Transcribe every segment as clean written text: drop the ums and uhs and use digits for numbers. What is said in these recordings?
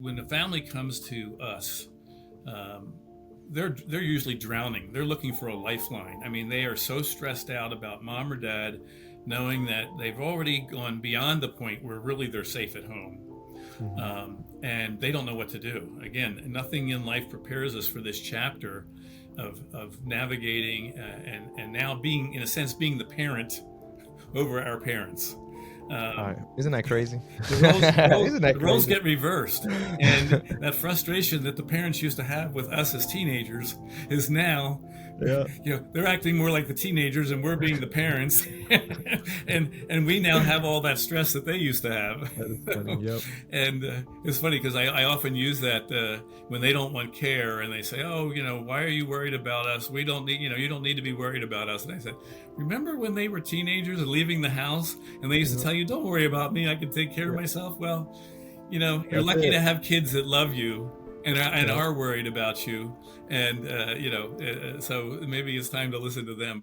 When a family comes to us, um, they're usually drowning. They're looking for a lifeline. I mean, they are so stressed out about mom or dad, knowing that they've already gone beyond the point where really they're safe at home, Hmm. and they don't know what to do. Again, nothing in life prepares us for this chapter of navigating and now being, in a sense, being the parent over our parents. Um, Isn't that crazy? the roles the roles Isn't that the roles crazy? get reversed, and that frustration that the parents used to have with us as teenagers is now, Yeah, they're acting more like the teenagers and we're being the parents. And we now have all that stress that they used to have. that is funny. Yep. And it's funny because I often use that when they don't want care and they say, oh, why are you worried about us? We don't need, you don't need to be worried about us. And I said, remember when they were teenagers and leaving the house and they used to Yep. tell you, don't worry about me, I can take care of Yep. myself? Well, you're That's lucky it. to have kids that love you and Yep. are worried about you. And, so maybe it's time to listen to them.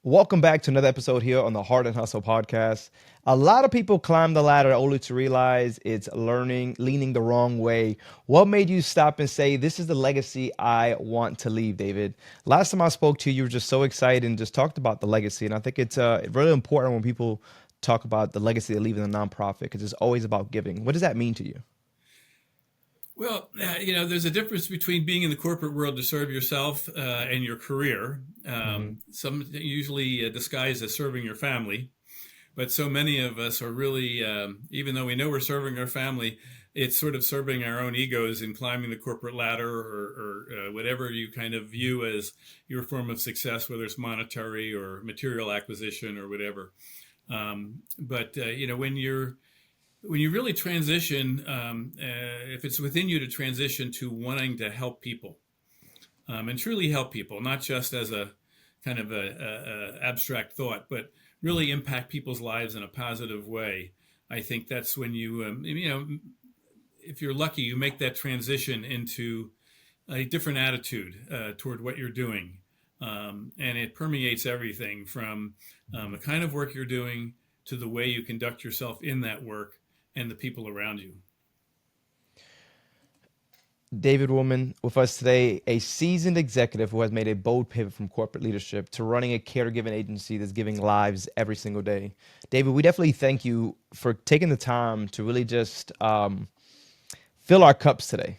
Welcome back to another episode here on the Hart Hustle podcast. A lot of people climb the ladder only to realize it's leaning the wrong way. What made you stop and say, this is the legacy I want to leave, David? Last time I spoke to you, you were just so excited and just talked about the legacy. And I think it's really important when people talk about the legacy they leave in the nonprofit because it's always about giving. What does that mean to you? Well, there's a difference between being in the corporate world to serve yourself and your career. Hmm. Some usually disguised as serving your family, but so many of us are really, even though we know we're serving our family, it's sort of serving our own egos and climbing the corporate ladder or whatever you kind of view as your form of success, whether it's monetary or material acquisition or whatever. But when you really transition, if it's within you to transition to wanting to help people and truly help people, not just as a kind of a abstract thought, but really impact people's lives in a positive way, I think that's when if you're lucky, you make that transition into a different attitude toward what you're doing. And it permeates everything from the kind of work you're doing to the way you conduct yourself in that work and the people around you. David Wollman with us today, a seasoned executive who has made a bold pivot from corporate leadership to running a caregiving agency that's giving lives every single day. David, we definitely thank you for taking the time to really just fill our cups today.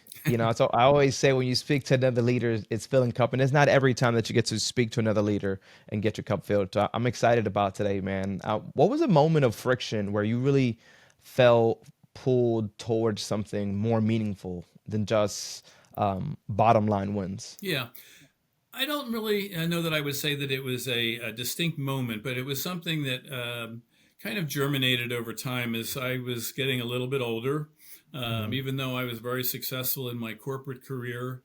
So I always say when you speak to another leader, it's filling cup, and it's not every time that you get to speak to another leader and get your cup filled. So I'm excited about today, man. What was a moment of friction where you really felt pulled towards something more meaningful than just bottom line wins? Yeah. I don't really know that I would say that it was a distinct moment, but it was something that kind of germinated over time as I was getting a little bit older. Hmm. Even though I was very successful in my corporate career,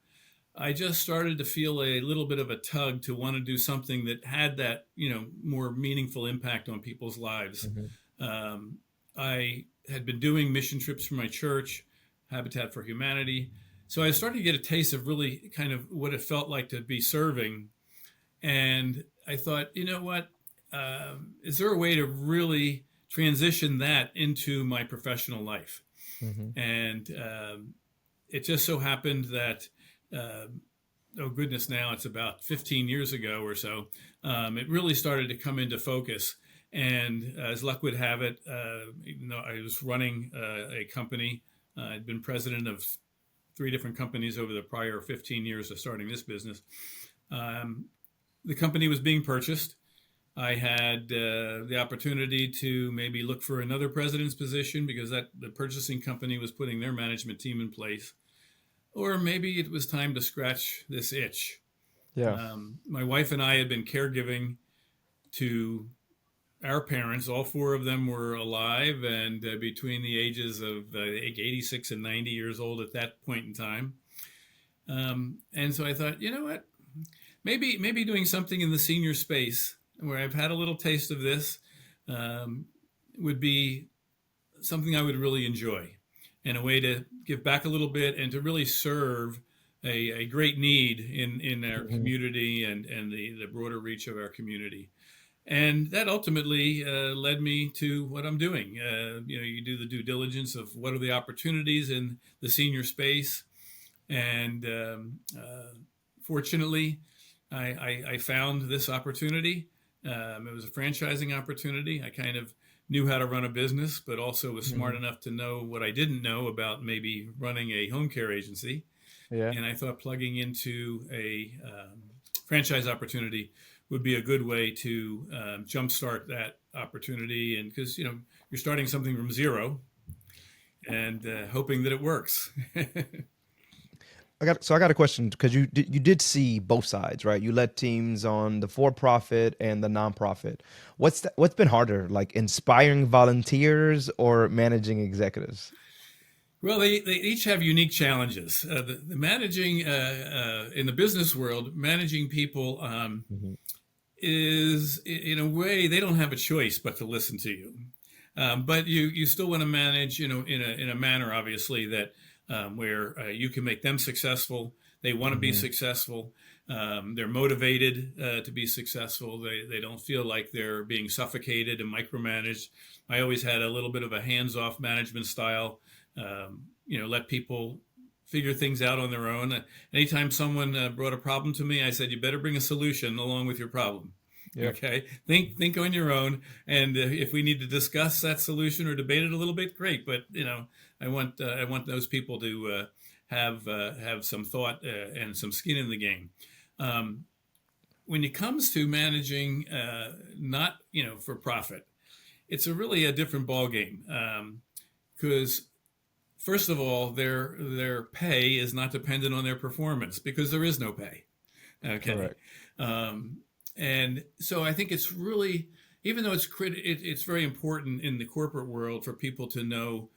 I just started to feel a little bit of a tug to want to do something that had that, more meaningful impact on people's lives. Hmm. Um, I had been doing mission trips for my church, Habitat for Humanity. So I started to get a taste of really kind of what it felt like to be serving. And I thought, you know what? Is there a way to really transition that into my professional life? Hmm. And it just so happened that, uh, oh goodness, now it's about 15 years ago or so, it really started to come into focus. And as luck would have it, even though I was running a company, I'd been president of three different companies over the prior 15 years of starting this business. Um, the company was being purchased. I had the opportunity to maybe look for another president's position because the purchasing company was putting their management team in place, or maybe it was time to scratch this itch. Yeah. My wife and I had been caregiving to our parents. All four of them were alive and between the ages of 86 and 90 years old at that point in time. And so I thought, you know what? Maybe doing something in the senior space where I've had a little taste of this um, would be something I would really enjoy. and a way to give back a little bit and to really serve a great need in our Hmm. community and the broader reach of our community. And that ultimately led me to what I'm doing. You do the due diligence of what are the opportunities in the senior space, and fortunately, I found this opportunity. It was a franchising opportunity. I kind of knew how to run a business, but also was smart Hmm. enough to know what I didn't know about maybe running a home care agency. Yeah. And I thought plugging into a franchise opportunity would be a good way to jumpstart that opportunity. And because you're starting something from zero and hoping that it works. I got a question because you did see both sides, right? You led teams on the for-profit and the nonprofit. What's been harder, like inspiring volunteers or managing executives? Well, they each have unique challenges. The managing in the business world, managing people Hmm. is in a way they don't have a choice but to listen to you. But you still want to manage, in a manner obviously that where you can make them successful. They want to be Hmm. successful. They're motivated to be successful. They don't feel like they're being suffocated and micromanaged. I always had a little bit of a hands-off management style. Let people figure things out on their own. Anytime someone brought a problem to me, I said, "You better bring a solution along with your problem." Yep. Okay, think on your own, and if we need to discuss that solution or debate it a little bit, great. But I want those people to have some thought and some skin in the game. Um, when it comes to managing, not for profit, it's a really a different ball game because first of all, their pay is not dependent on their performance because there is no pay. Okay. Correct. Um, and so I think it's really, even though it's very important in the corporate world for people to know,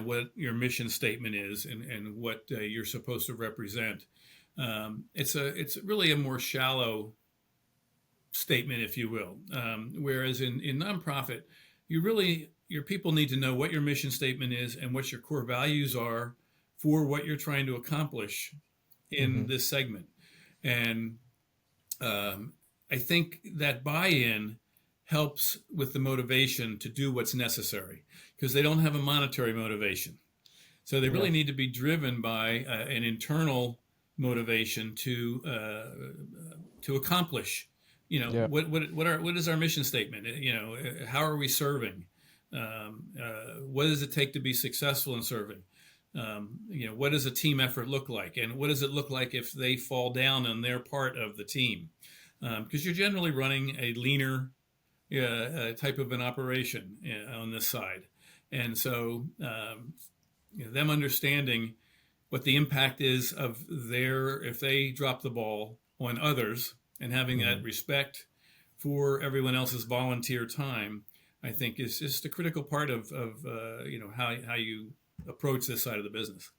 what your mission statement is and what you're supposed to represent. It's really a more shallow statement, if you will. Whereas in nonprofit, your people need to know what your mission statement is and what your core values are for what you're trying to accomplish in Hmm. this segment. And um, I think that buy-in helps with the motivation to do what's necessary because they don't have a monetary motivation. So they Yeah. really need to be driven by an internal motivation to accomplish. Yeah. What is our mission statement? How are we serving? What does it take to be successful in serving? What does a team effort look like, and what does it look like if they fall down on their part of the team? Because you're generally running a leaner type of an operation on this side, and so them understanding what the impact is of their if they drop the ball on others and having that Hmm. respect for everyone else's volunteer time, I think is just a critical part of how you approach this side of the business.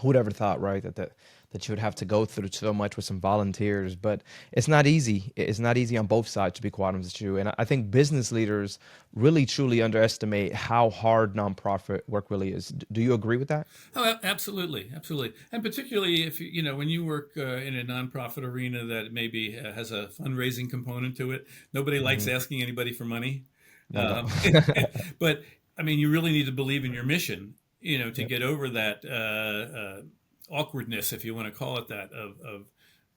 Who'd ever thought, right, that you would have to go through so much with some volunteers? But it's not easy. It's not easy on both sides, to be quite honest with you. And I think business leaders really truly underestimate how hard nonprofit work really is. Do you agree with that? Oh, absolutely, absolutely, and particularly if when you work in a nonprofit arena that maybe has a fundraising component to it. Nobody likes Hmm. asking anybody for money, Not at all. but I mean, you really need to believe in your mission, to Yep. get over that awkwardness, if you want to call it that, of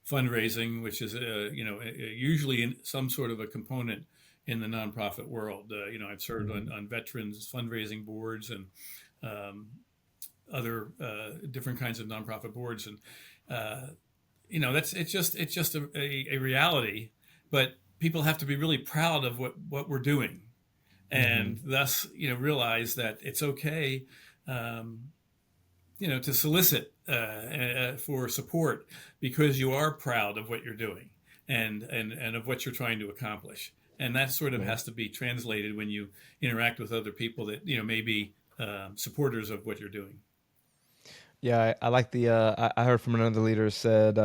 fundraising, which is usually in some sort of a component in the nonprofit world. I've served Hmm. on veterans fundraising boards and um, other different kinds of nonprofit boards, and that's it's just a reality. But people have to be really proud of what we're doing, Hmm. and thus realize that it's okay, um, to solicit for support because you are proud of what you're doing and of what you're trying to accomplish. And that sort of Yeah. has to be translated when you interact with other people that may be supporters of what you're doing. Yeah, I like the. I heard from another leader said,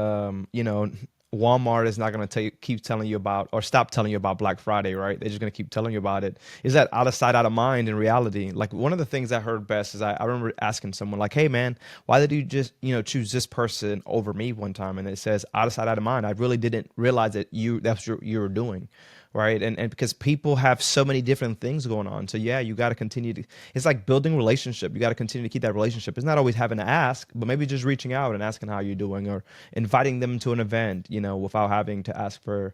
Walmart is not going to keep telling you about or stop telling you about Black Friday, right? They're just going to keep telling you about it. Is that out of sight, out of mind in reality? Like one of the things I heard best is I remember asking someone like, hey man, why did you just, choose this person over me one time? And it says out of sight, out of mind. I really didn't realize that that's what you were doing. Right. And because people have so many different things going on. So yeah, you got to continue to, it's like building relationship. You got to continue to keep that relationship. It's not always having to ask, but maybe just reaching out and asking how you're doing or inviting them to an event, without having to ask for,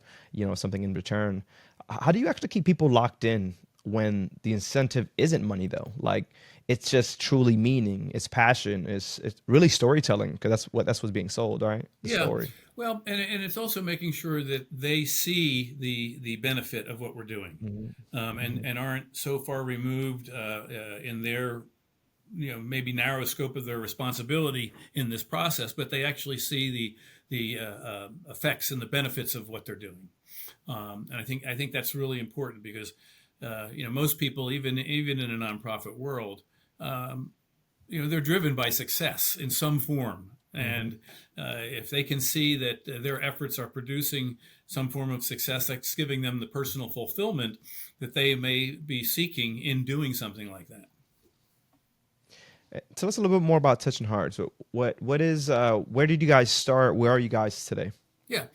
something in return. How do you actually keep people locked in when the incentive isn't money though? Like it's just truly meaning, it's passion, it's really storytelling because that's what's being sold, right? The Yeah. story. Well, and it's also making sure that they see the benefit of what we're doing, Mhm. Mhm. and aren't so far removed in their maybe narrow scope of their responsibility in this process, but they actually see the effects and the benefits of what they're doing. And I think that's really important because most people, even in a nonprofit world, um, they're driven by success in some form. Mhm. And if they can see that their efforts are producing some form of success, that's giving them the personal fulfillment that they may be seeking in doing something like that. Tell us a little bit more about Touching Heart. So what is where did you guys start? Where are you guys today? Yeah.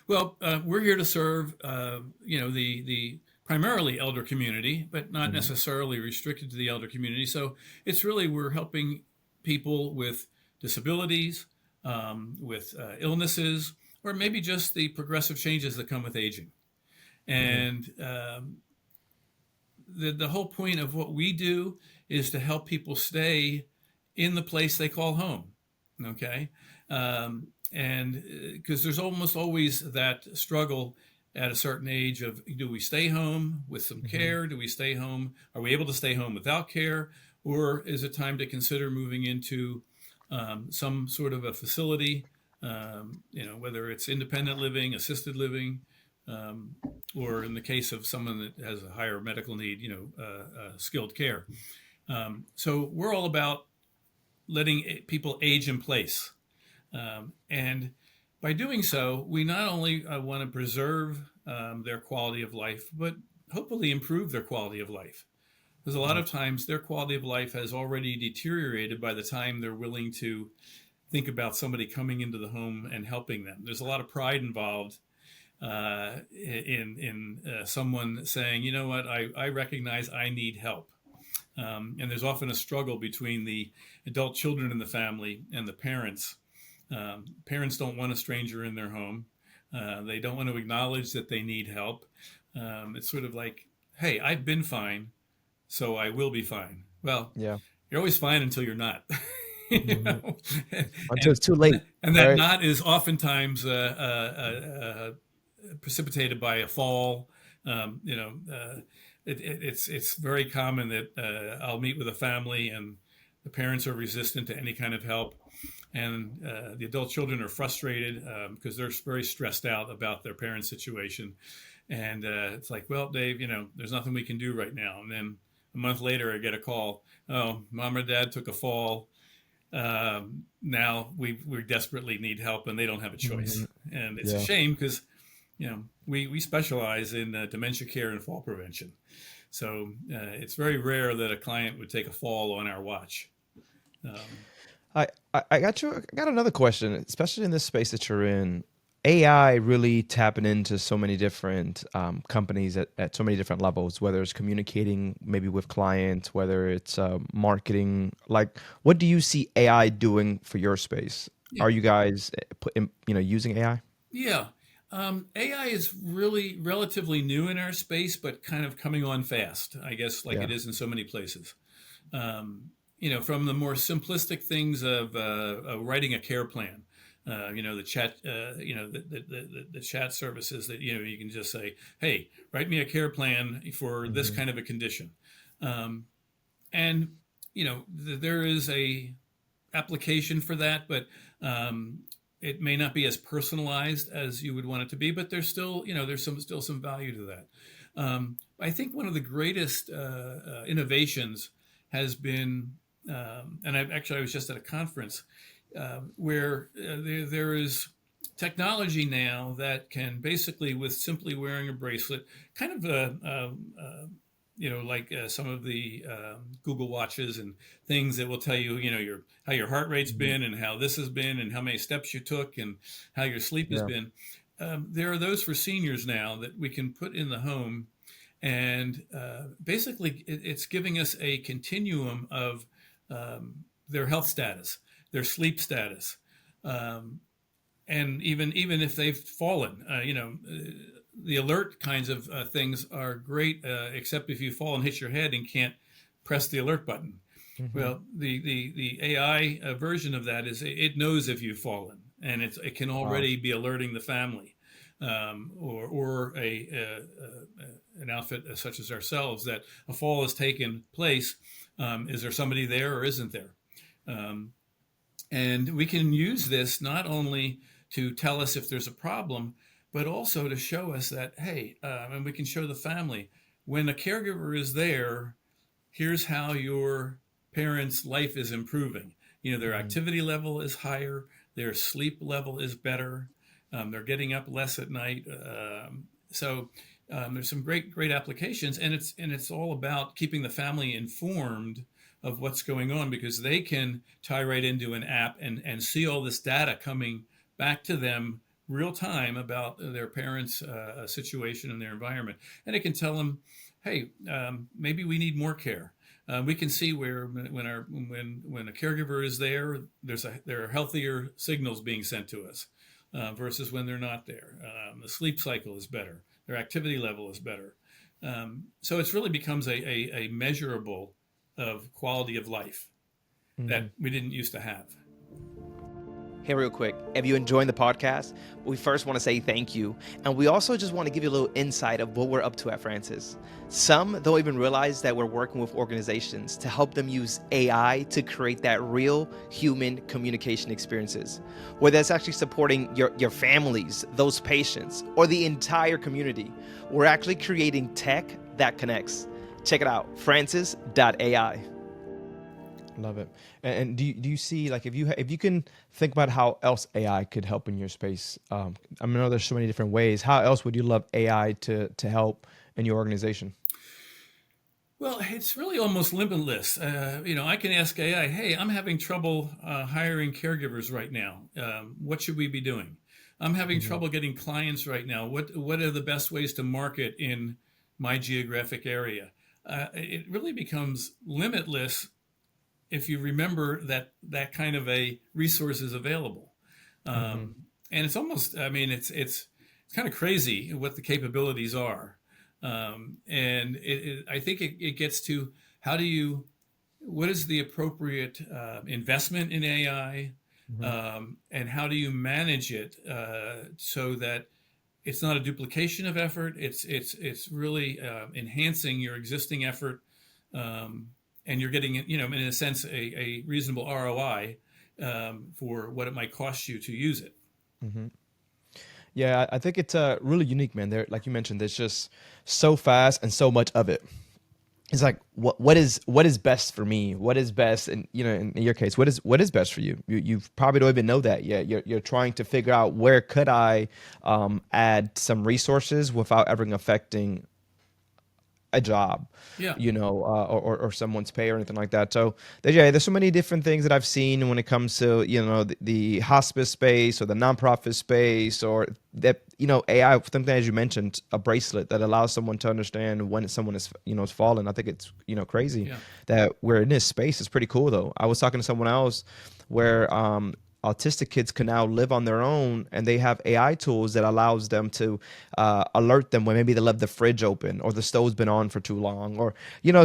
Well, we're here to serve, the primarily elder community, but not Mhm. necessarily restricted to the elder community. So it's really we're helping people with disabilities, with illnesses, or maybe just the progressive changes that come with aging. Mhm. And the whole point of what we do is to help people stay in the place they call home. Okay. And because there's almost always that struggle at a certain age of do we stay home with some Mhm. care? Do we stay home? Are we able to stay home without care? Or is it time to consider moving into some sort of a facility, whether it's independent living, assisted living, um, or in the case of someone that has a higher medical need, skilled care. So we're all about letting people age in place. And by doing so, we not only want to preserve their quality of life, but hopefully improve their quality of life. Because a lot Mhm. of times their quality of life has already deteriorated by the time they're willing to think about somebody coming into the home and helping them. There's a lot of pride involved in someone saying, you know what, I recognize I need help. And there's often a struggle between the adult children in the family and the parents. Parents don't want a stranger in their home. They don't want to acknowledge that they need help. It's sort of like, hey, I've been fine, so I will be fine. Well, Yeah. you're always fine until you're not. you Mhm. know? Until and it's too late, and that right? not is oftentimes precipitated by a fall. It's very common that I'll meet with a family and the parents are resistant to any kind of help, and the adult children are frustrated because they're very stressed out about their parents' situation. And it's like, well, Dave, there's nothing we can do right now. And then a month later, I get a call. Oh, mom or dad took a fall. Now we desperately need help, and they don't have a choice. Mhm. And it's a Yeah. shame because we specialize in dementia care and fall prevention. So it's very rare that a client would take a fall on our watch. Um, I got another question, especially in this space that you're in. AI really tapping into so many different companies at so many different levels, whether it's communicating maybe with clients, whether it's marketing. Like, what do you see AI doing for your space? yeah, Are you guys using AI? yeah. AI is really relatively new in our space, but kind of coming on fast, I guess, like Yeah. it is in so many places. From the more simplistic things of writing a care plan. The chat, the chat services that you can just say, "Hey, write me a care plan for this Hmm. kind of a condition," um, and there is a application for that, but um, it may not be as personalized as you would want it to be. But there's still, there's still some value to that. I think one of the greatest innovations has been, and I was just at a conference where there is technology now that can basically, with simply wearing a bracelet, kind of like some of the Google watches and things that will tell you, your how your heart rate's Mhm. been and how this has been and how many steps you took and how your sleep has Yeah. been. There are those for seniors now that we can put in the home, and basically it's giving us a continuum of their health status, their sleep status, um, and even if they've fallen, the alert kinds of things are great, except if you fall and hit your head and can't press the alert button. Hmm. Well, the AI version of that is it knows if you've fallen, and it can Wow. already be alerting the family, or an outfit such as ourselves, that a fall has taken place. Is there somebody there or isn't there? Um, and we can use this not only to tell us if there's a problem, but also to show us that, hey, and we can show the family when a caregiver is there, here's how your parents' life is improving. Their Hmm. activity level is higher, their sleep level is better, they're getting up less at night. So there's some great applications, and it's all about keeping the family informed of what's going on, because they can tie right into an app and see all this data coming back to them real time about their parents' situation and their environment, and it can tell them, hey, maybe we need more care. We can see where when a caregiver is there, there are healthier signals being sent to us, versus when they're not there. The sleep cycle is better. Their activity level is better. So it's really becomes a measurable of quality of life Hmm. that we didn't used to have. Hey, real quick, if you're enjoying the podcast, we first want to say thank you. And we also just want to give you a little insight of what we're up to at Francis. Some don't even realize that we're working with organizations to help them use AI to create that real human communication experiences, whether that's actually supporting your families, those patients, or the entire community. We're actually creating tech that connects. Check it out, francis.ai. Love it. And do you see, like, if you can think about how else AI could help in your space? I know there's so many different ways. How else would you love AI to help in your organization? Well, it's really almost limitless. I can ask AI, hey, I'm having trouble hiring caregivers right now. What should we be doing? I'm having Hmm. trouble getting clients right now. What are the best ways to market in my geographic area? It really becomes limitless if you remember that kind of a resource is available. Hmm. And it's almost, I mean, it's kind of crazy what the capabilities are. And I think it gets to, how do you, what is the appropriate investment in AI, Hmm. and how do you manage it so that it's not a duplication of effort. It's really enhancing your existing effort, um, and you're getting, in a sense, a reasonable ROI for what it might cost you to use it. Hmm. Yeah, I think it's really unique, man. There, like you mentioned, there's just so fast and so much of it. It's like what is best for me? What is best, and in your case, what is best for you? You probably don't even know that yet. You're trying to figure out where could I add some resources without ever affecting a job, Yeah, or someone's pay or anything like that. So there's so many different things that I've seen when it comes to the hospice space or the nonprofit space, or that AI, something as you mentioned, a bracelet that allows someone to understand when someone is fallen. I think it's crazy yeah. that we're in this space. It's pretty cool though. I was talking to someone else where autistic kids can now live on their own, and they have AI tools that allows them to alert them when maybe they left the fridge open or the stove's been on for too long, or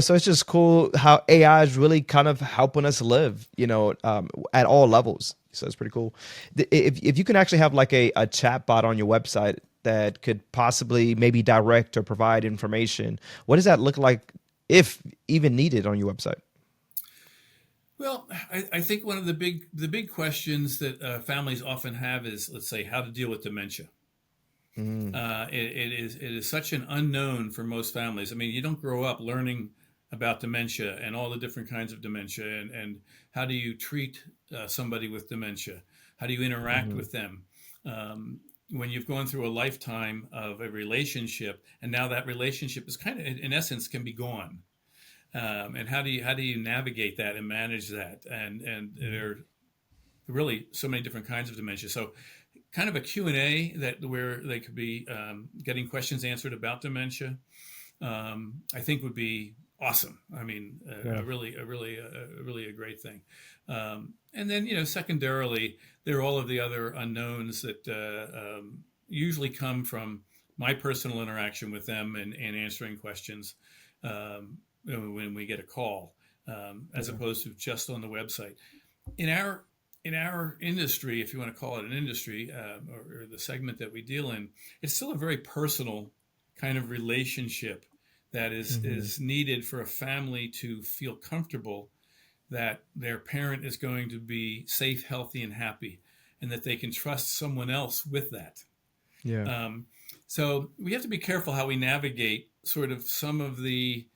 so it's just cool how AI is really kind of helping us live, at all levels. So it's pretty cool. If you can actually have like a chat bot on your website that could possibly maybe direct or provide information, what does that look like, if even needed, on your website? Well, I think one of the big questions that families often have is, let's say, how to deal with dementia. Mm, It is such an unknown for most families. I mean, you don't grow up learning about dementia and all the different kinds of dementia, and how do you treat somebody with dementia? How do you interact mhm, with them? when you've gone through a lifetime of a relationship, and now that relationship is kind of, in essence, can be gone. And how do you navigate that and manage that? And there are really so many different kinds of dementia. So kind of a Q&A that where they could be getting questions answered about dementia, I think would be awesome. I mean, Yeah. really a great thing. And then, secondarily, there are all of the other unknowns that usually come from my personal interaction with them and answering questions when we get a call, as Yeah. opposed to just on the website. In our industry, if you want to call it an industry, or the segment that we deal in, it's still a very personal kind of relationship that Hmm. is needed for a family to feel comfortable that their parent is going to be safe, healthy, and happy, and that they can trust someone else with that. Yeah. Um, so we have to be careful how we navigate sort of some of the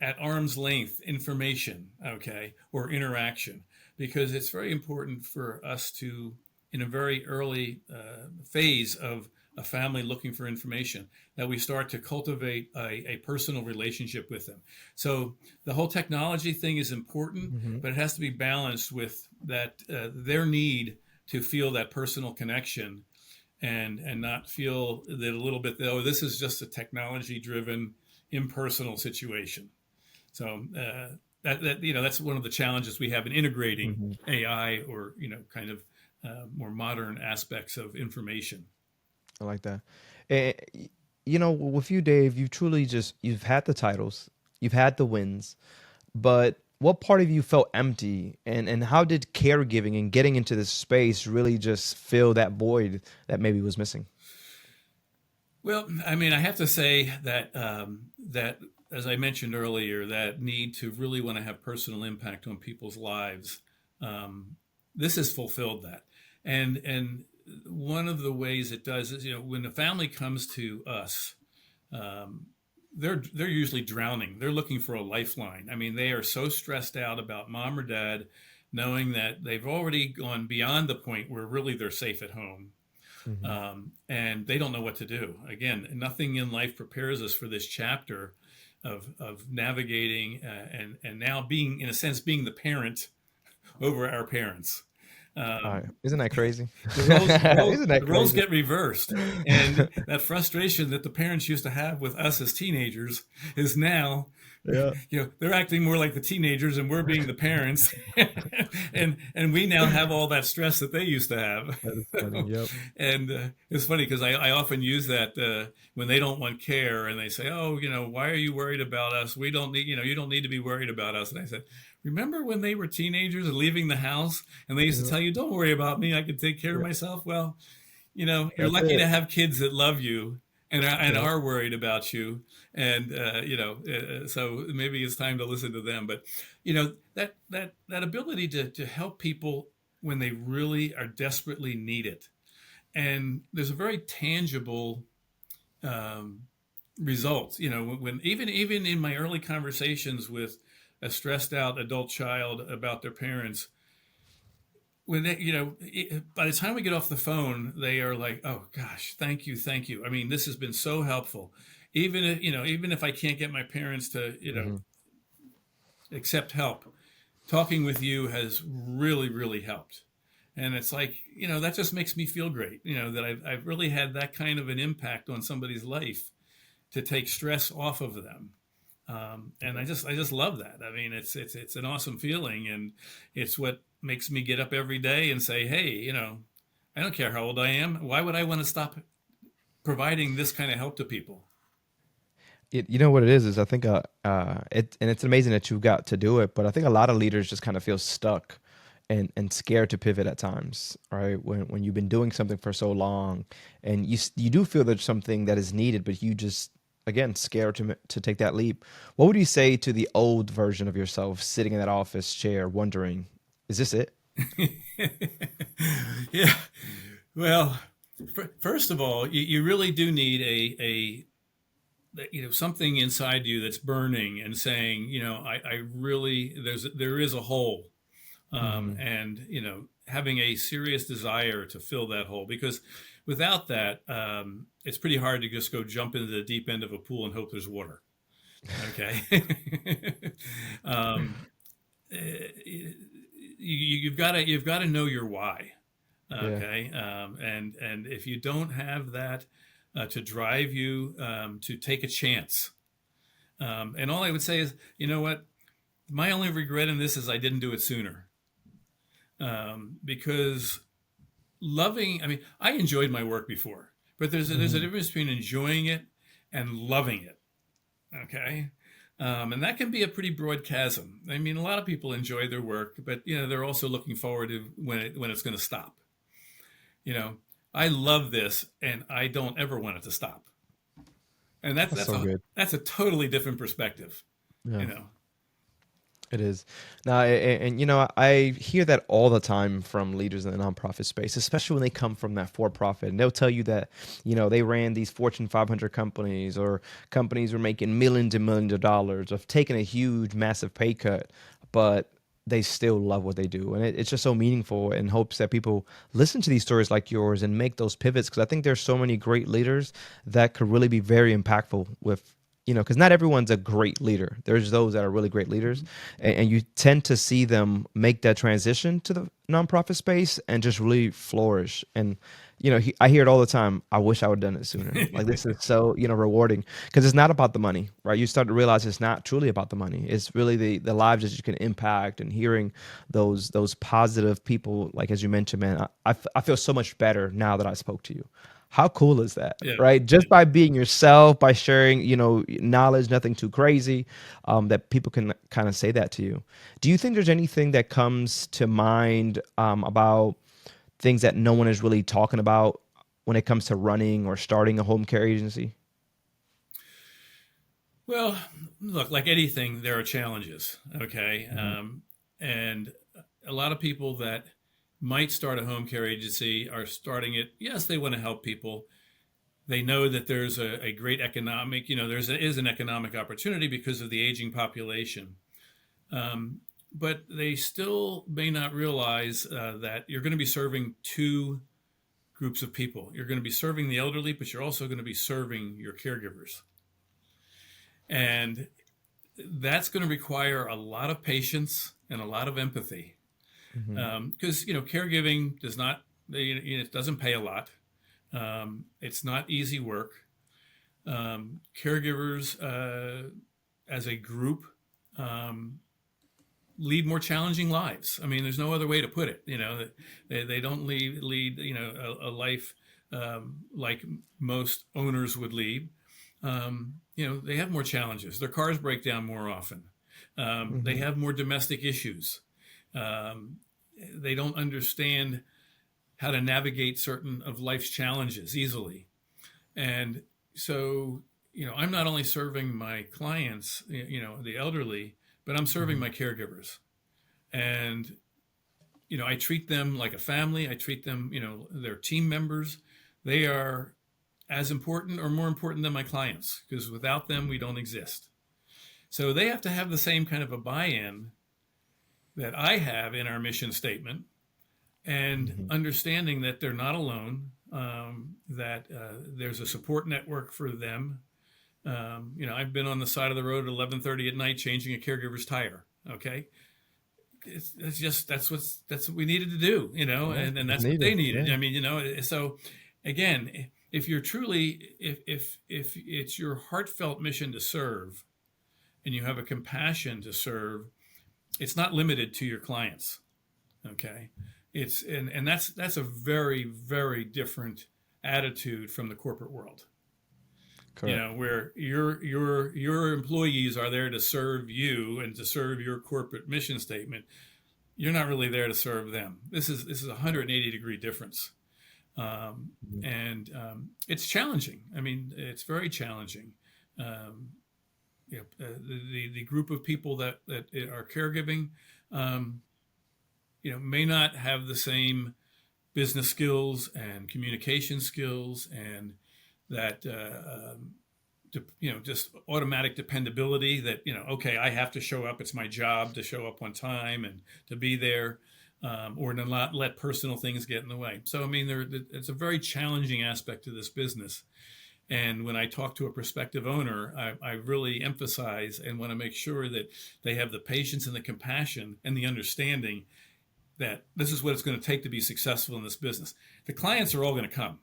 at arm's length information, okay, or interaction, because it's very important for us to, in a very early phase of a family looking for information, that we start to cultivate a personal relationship with them. So the whole technology thing is important, Hmm. but it has to be balanced with that their need to feel that personal connection and not feel that a little bit, oh, this is just a technology driven impersonal situation. So that's one of the challenges we have in integrating Hmm. AI or kind of more modern aspects of information. I like that. Eh, with you, Dave, you've had the titles, you've had the wins, but what part of you felt empty, and how did caregiving and getting into this space really just fill that void that maybe was missing? Well, I mean, I have to say that that as I mentioned earlier, that need to really want to have personal impact on people's lives. Um, this has fulfilled that, and one of the ways it does is, when a family comes to us, um, they're usually drowning. They're looking for a lifeline. I mean, they are so stressed out about mom or dad, knowing that they've already gone beyond the point where really they're safe at home, Hmm. and they don't know what to do. Again, nothing in life prepares us for this chapter of navigating and now being, in a sense, being the parent over our parents. Um, Isn't that crazy? the roles the roles Isn't that the roles crazy? get reversed, and that frustration that the parents used to have with us as teenagers is now, Yeah. they're acting more like the teenagers and we're being the parents, and we now have all that stress that they used to have. That is funny. Yep. And it's funny because I often use that when they don't want care and they say, oh, why are you worried about us? We don't need, you don't need to be worried about us. And I said, remember when they were teenagers and leaving the house and they used to Yep. tell you, don't worry about me, I can take care of Yeah. myself? Well, you're That's lucky to it. have kids that love you and Yep. are worried about you. And, so maybe it's time to listen to them. But, that ability to help people when they really are desperately need it. And there's a very tangible um, result, when even in my early conversations with a stressed out adult child about their parents, when they, by the time we get off the phone, they are like, "Oh gosh, thank you. I mean, this has been so helpful. Even if I can't get my parents to, Hmm. accept help, talking with you has really, really helped." And it's like, that just makes me feel great. That I've really had that kind of an impact on somebody's life to take stress off of them. And I just love that. I mean, it's an awesome feeling, and it's what makes me get up every day and say, hey, I don't care how old I am. Why would I want to stop providing this kind of help to people? You know what it is I think it's amazing that you got to do it, but I think a lot of leaders just kind of feel stuck and scared to pivot at times, right? When you've been doing something for so long and you do feel there's something that is needed, but you just again scared to take that leap. What would you say to the old version of yourself sitting in that office chair wondering, is this it? Yeah. Well, first of all, you really do need something inside you that's burning and saying, I really there is a hole, Hmm. and having a serious desire to fill that hole, because without that, it's pretty hard to just go jump into the deep end of a pool and hope there's water. Okay. um, you've got to know your why. Yeah. Okay. And if you don't have that to drive you to take a chance, and all I would say is, you know what? My only regret in this is I didn't do it sooner. Because I mean, I enjoyed my work before, but there's a Hmm. difference between enjoying it and loving it. Okay. And that can be a pretty broad chasm. I mean, a lot of people enjoy their work, but they're also looking forward to when it's going to stop. You know, I love this, and I don't ever want it to stop. And That's so good. that's a totally different perspective. Yeah. You know. It is. Now, and you know, I hear that all the time from leaders in the nonprofit space, especially when they come from that for profit. And they'll tell you that, they ran these Fortune 500 companies, or companies were making millions and millions of dollars, of taking a huge, massive pay cut, but they still love what they do. And it's just so meaningful, in hopes that people listen to these stories like yours and make those pivots. Because I think there's so many great leaders that could really be very impactful with, because not everyone's a great leader. There's those that are really great leaders, and you tend to see them make that transition to the nonprofit space and just really flourish. And I hear it all the time. I wish I would have done it sooner. Like, this is so rewarding, because it's not about the money, right? You start to realize it's not truly about the money. It's really the lives that you can impact, and hearing those positive people, like as you mentioned, man. I feel so much better now that I spoke to you. How cool is that, Yeah. right? Just by being yourself, by sharing, knowledge, nothing too crazy, that people can kind of say that to you. Do you think there's anything that comes to mind about things that no one is really talking about when it comes to running or starting a home care agency? Well, look, like anything, there are challenges. Okay. Hmm. And a lot of people that might start a home care agency are starting it. Yes, they want to help people. They know that there's a great economic, is an economic opportunity because of the aging population. Um, but they still may not realize that you're going to be serving two groups of people. You're going to be serving the elderly, but you're also going to be serving your caregivers. And that's going to require a lot of patience and a lot of empathy, Hmm. because caregiving does not, it doesn't pay a lot. It's not easy work. Caregivers as a group um, lead more challenging lives. I mean, there's no other way to put it. They don't lead a life like most owners would lead. They have more challenges. Their cars break down more often. They Hmm. have more domestic issues. Um, they don't understand how to navigate certain of life's challenges easily. And so, I'm not only serving my clients, the elderly, but I'm serving Hmm. my caregivers. And, I treat them like a family. I treat them, they're team members. They are as important or more important than my clients, because without them, we don't exist. So they have to have the same kind of a buy in that I have in our mission statement, and Hmm. understanding that they're not alone, that there's a support network for them. I've been on the side of the road at 11:30 at night changing a caregiver's tire. Okay, that's what we needed to do. Yeah, And it's that's what they needed. needed. Yeah. I mean, so again, if you're truly, if it's your heartfelt mission to serve, and you have a compassion to serve, it's not limited to your clients. Okay, and that's a very, very different attitude from the corporate world. Correct. Where your employees are there to serve you and to serve your corporate mission statement. You're not really there to serve them. This is a 180-degree difference. Mhm. And it's challenging. I mean, it's very challenging. Um, the group of people that are caregiving, um, may not have the same business skills and communication skills, and that just automatic dependability, that okay, I have to show up, it's my job to show up on time and to be there. or to not let personal things get in the way. So, I mean, it's a very challenging aspect to this business. And when I talk to a prospective owner, I really emphasize and want to make sure that they have the patience and the compassion and the understanding that this is what it's going to take to be successful in this business. The clients are all going to come.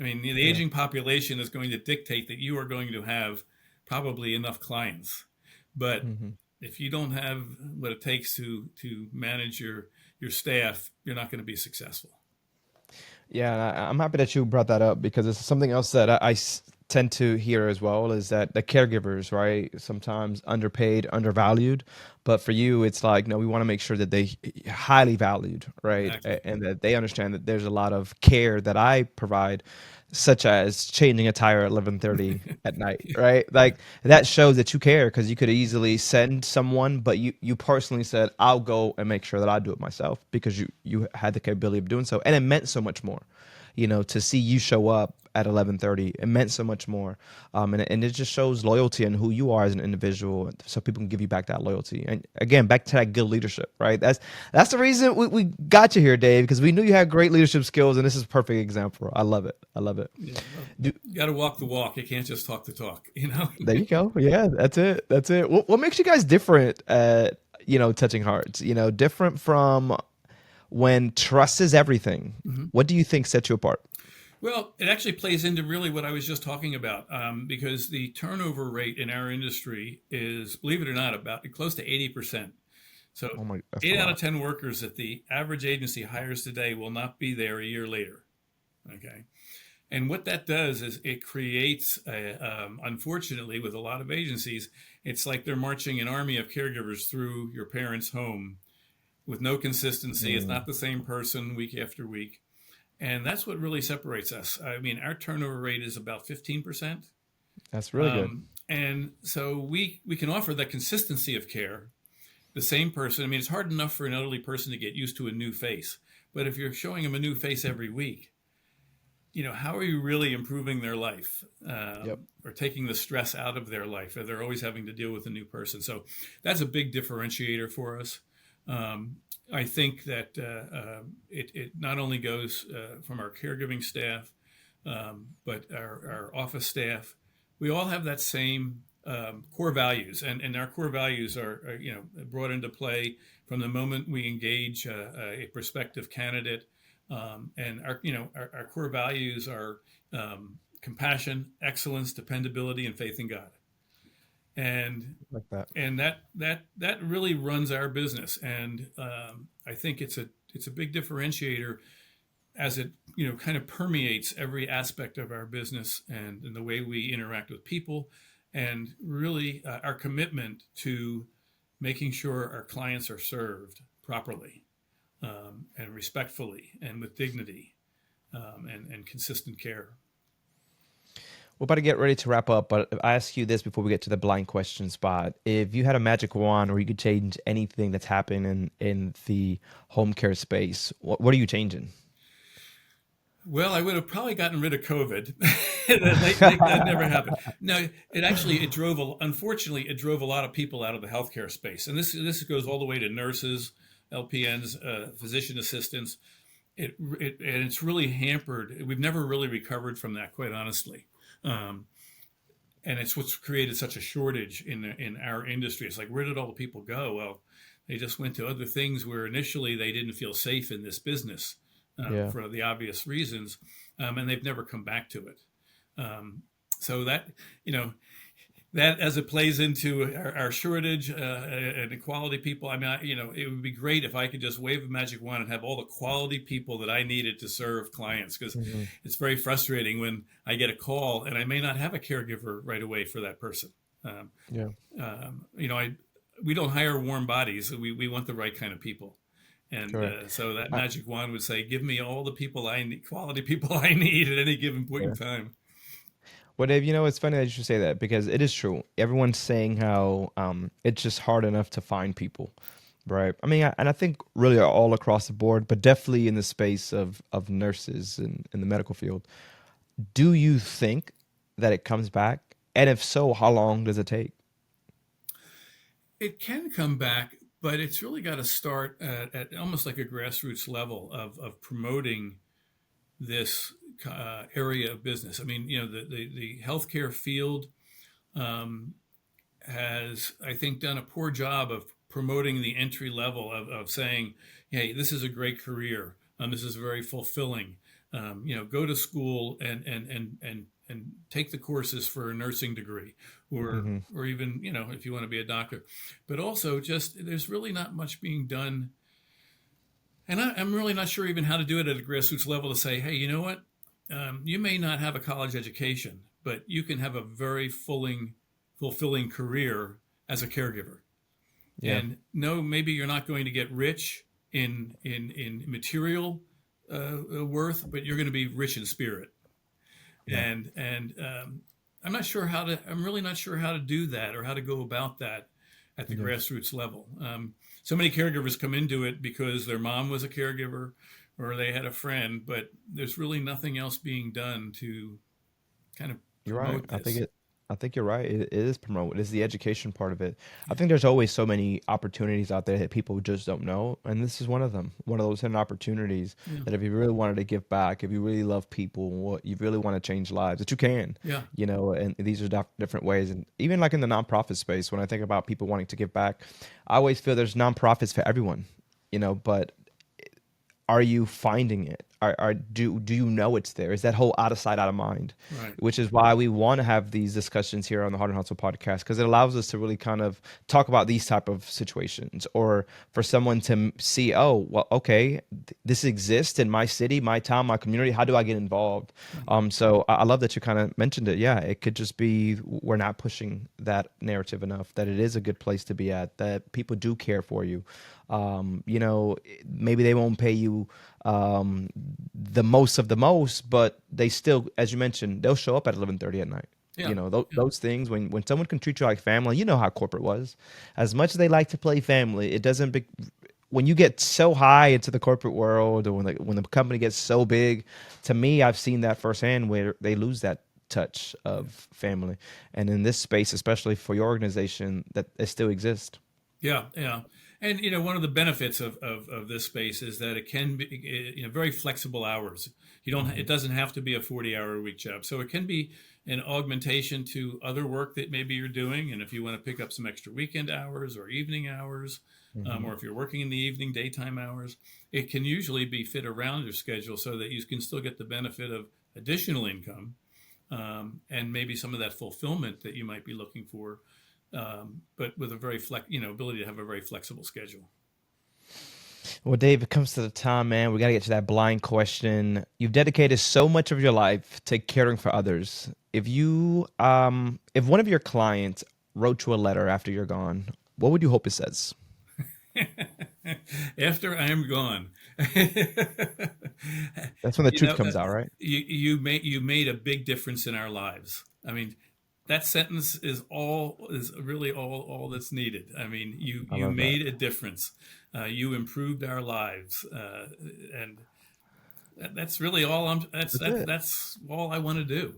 I mean, the Yeah. aging population is going to dictate that you are going to have probably enough clients. But Hmm. if you don't have what it takes to manage your staff, you're not going to be successful. Yeah, and I'm happy that you brought that up because it's something else that tend to hear as well is that the caregivers, right, sometimes underpaid, undervalued, but for you, it's like, no, we want to make sure that they highly valued, right, Exactly. and that they understand that there's a lot of care that I provide, such as changing a tire at 11:30 at night, right? Like that shows that you care because you could easily send someone, but you personally said, "I'll go and make sure that I do it myself," because you had the capability of doing so, and it meant so much more. To see you show up at 11:30, it meant so much more, and it just shows loyalty and who you are as an individual, so people can give you back that loyalty. And again, back to that good leadership, right? That's the reason we got you here, Dave, because we knew you had great leadership skills, and this is a perfect example. I love it. I love it. Yeah, well, Do, you got to walk the walk. You can't just talk the talk, you know? there you go. Yeah, that's it. That's it. What makes you guys different at touching hearts? Different from when trust is everything. Mhm. What do you think sets you apart? Well, it actually plays into really what I was just talking about, because the turnover rate in our industry is, believe it or not, about close to 80%. So, Oh my, that's a 8 out of lot. 10 workers that the average agency hires today will not be there a year later. Okay. And what that does is it creates, unfortunately, with a lot of agencies, it's like they're marching an army of caregivers through your parents' home with no consistency. It's Mm, not the same person week after week. And that's what really separates us. I mean, our turnover rate is about 15%. that's really good. And so we can offer that consistency of care, the same person. I mean, it's hard enough for an elderly person to get used to a new face. But if you're showing them a new face every week, how are you really improving their life, Yep. or taking the stress out of their life? Or they're always having to deal with a new person. So that's a big differentiator for us. Um, I think that it not only goes from our caregiving staff, but our office staff. We all have that same core values, and our core values are brought into play from the moment we engage a prospective candidate. And our core values are compassion, excellence, dependability, and faith in God. And Like that. that really runs our business. And I think it's a big differentiator as it kind of permeates every aspect of our business and in the way we interact with people, and really our commitment to making sure our clients are served properly, and respectfully and with dignity, and consistent care. We're about to get ready to wrap up, but I ask you this before we get to the blind question spot. If you had a magic wand or you could change anything that's happened in the home care space, what are you changing? Well, I would have probably gotten rid of COVID. That never happened. No, it drove, unfortunately, it drove a lot of people out of the healthcare space. And this goes all the way to nurses, LPNs, physician assistants. And it's really hampered. We've never really recovered from that, quite honestly. Um, and it's what's created such a shortage in our industry. It's like, where did all the people go? Well, they just went to other things where initially they didn't feel safe in this business, Yeah. for the obvious reasons, and they've never come back to it. Um, so that you know that as it plays into our shortage, and the quality people. I mean, it would be great if I could just wave a magic wand and have all the quality people that I needed to serve clients. Because Hmm. it's very frustrating when I get a call and I may not have a caregiver right away for that person. Um, Yeah. I we don't hire warm bodies. We want the right kind of people. And Correct. so that I, magic wand would say, "Give me all the people I need, quality people I need at any given point in yeah. time." Well, Dave, it's funny that you should say that because it is true. Everyone's saying how it's just hard enough to find people, right? I mean, and I think really all across the board, but definitely in the space of nurses and in the medical field. Do you think that it comes back? And if so, how long does it take? It can come back, but it's really got to start at almost like a grassroots level of promoting this area of business. I mean, the healthcare field um, has, I think, done a poor job of promoting the entry level of saying, hey, this is a great career. This is very fulfilling. Go to school and take the courses for a nursing degree, or Hmm. or even if you want to be a doctor. But also, just there's really not much being done, and I'm really not sure even how to do it at a grassroots level to say, hey, you know what? You may not have a college education, but you can have a very fulfilling career as a caregiver. Yeah. And no, maybe you're not going to get rich in material worth, but you're going to be rich in spirit. Yeah. And I'm not sure how to. I'm really not sure how to do that or how to go about that at the Yeah. grassroots level. So many caregivers come into it because their mom was a caregiver or they had a friend, but there's really nothing else being done to kind of You're right. promote this. I think you're right. It is promote. It is the education part of it. I think there's always so many opportunities out there that people just don't know, and this is one of them. One of those hidden opportunities Yeah, that if you really wanted to give back, if you really love people, what you really want to change lives, that you can. yeah, And these are different ways. And even like in the nonprofit space, when I think about people wanting to give back, I always feel there's nonprofits for everyone. But are you finding it? Do you know it's there? Is that whole out of sight, out of mind? right. Which is why we want to have these discussions here on the Hart Hustle podcast, because it allows us to really kind of talk about these type of situations, or for someone to see, oh, well, okay, this exists in my city, my town, my community. How do I get involved? Right. So I love that you kind of mentioned it. Yeah, it could just be we're not pushing that narrative enough, that it is a good place to be at, that people do care for you. Maybe they won't pay you the most of the most, but they still, as you mentioned, they'll show up at 11:30 at night. Yeah, yeah, Those things, when someone can treat you like family, you know how corporate was. As much as they like to play family, it doesn't be, when you get so high into the corporate world, or when the company gets so big, to me, I've seen that firsthand where they lose that touch of family. And in this space, especially for your organization, that it still exists. yeah, yeah. And one of the benefits of this space is that it can be very flexible hours. It doesn't have to be a 40-hour a week job. So it can be an augmentation to other work that maybe you're doing. And if you want to pick up some extra weekend hours or evening hours, Hmm. or if you're working in the evening, daytime hours, it can usually be fit around your schedule so that you can still get the benefit of additional income, and maybe some of that fulfillment that you might be looking for, but with a ability to have a very flexible schedule. Well, Dave, it comes to the time, man. We got to get to that blind question. You've dedicated so much of your life to caring for others. If one of your clients wrote you a letter after you're gone, what would you hope it says? After I am gone, That's when the you truth know, comes out, right? you made a big difference in our lives. I mean, that sentence is really all that's needed. I mean, you I you love that. made a difference. You improved our lives, and that's really all I'm. That's it. That's all I want to do.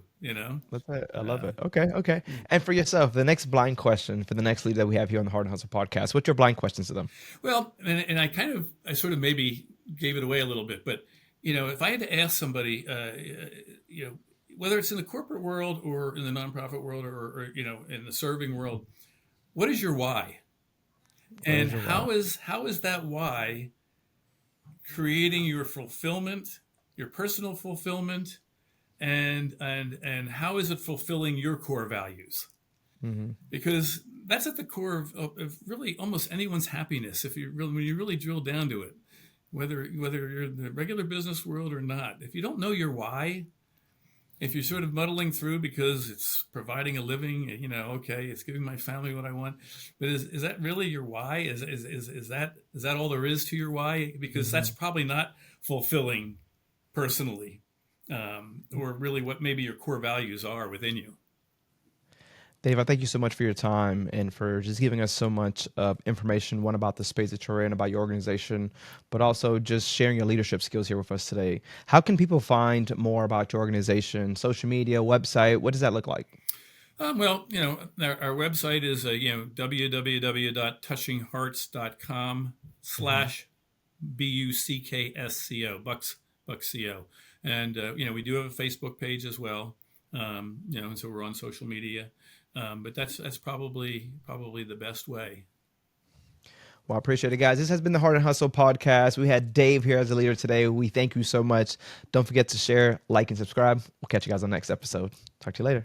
That's it. I love Uh, it. Okay, okay. And for yourself, the next blind question for the next leader that we have here on the Hard Hustle podcast, what's your blind questions to them? well, and I sort of maybe gave it away a little bit, but if I had to ask somebody, whether it's in the corporate world or in the nonprofit world, or in the serving world, what is your why? What And is your why? how is that why creating your fulfillment, your personal fulfillment, and how is it fulfilling your core values? Hmm. Because that's at the core of really almost anyone's happiness. If you really, when you really drill down to it, whether you're in the regular business world or not, if you don't know your why, if you're sort of muddling through because it's providing a living, okay, it's giving my family what I want, but is that really your why? Is that all there is to your why? Because that's Hmm. probably not fulfilling personally, or really what maybe your core values are within you. Dave, I thank you so much for your time and for just giving us so much information, one about the space that you're in, about your organization, but also just sharing your leadership skills here with us today. How can people find more about your organization, social media, website? What does that look like? Well, our website is, www.touchinghearts.com Hmm. slash BUCKSCO, Bucksco. And, we do have a Facebook page as well. And so we're on social media. But that's probably the best way. Well, I appreciate it, guys. This has been the Heart and Hustle podcast. We had Dave here as a leader today. We thank you so much. Don't forget to share, like, and subscribe. We'll catch you guys on the next episode. Talk to you later.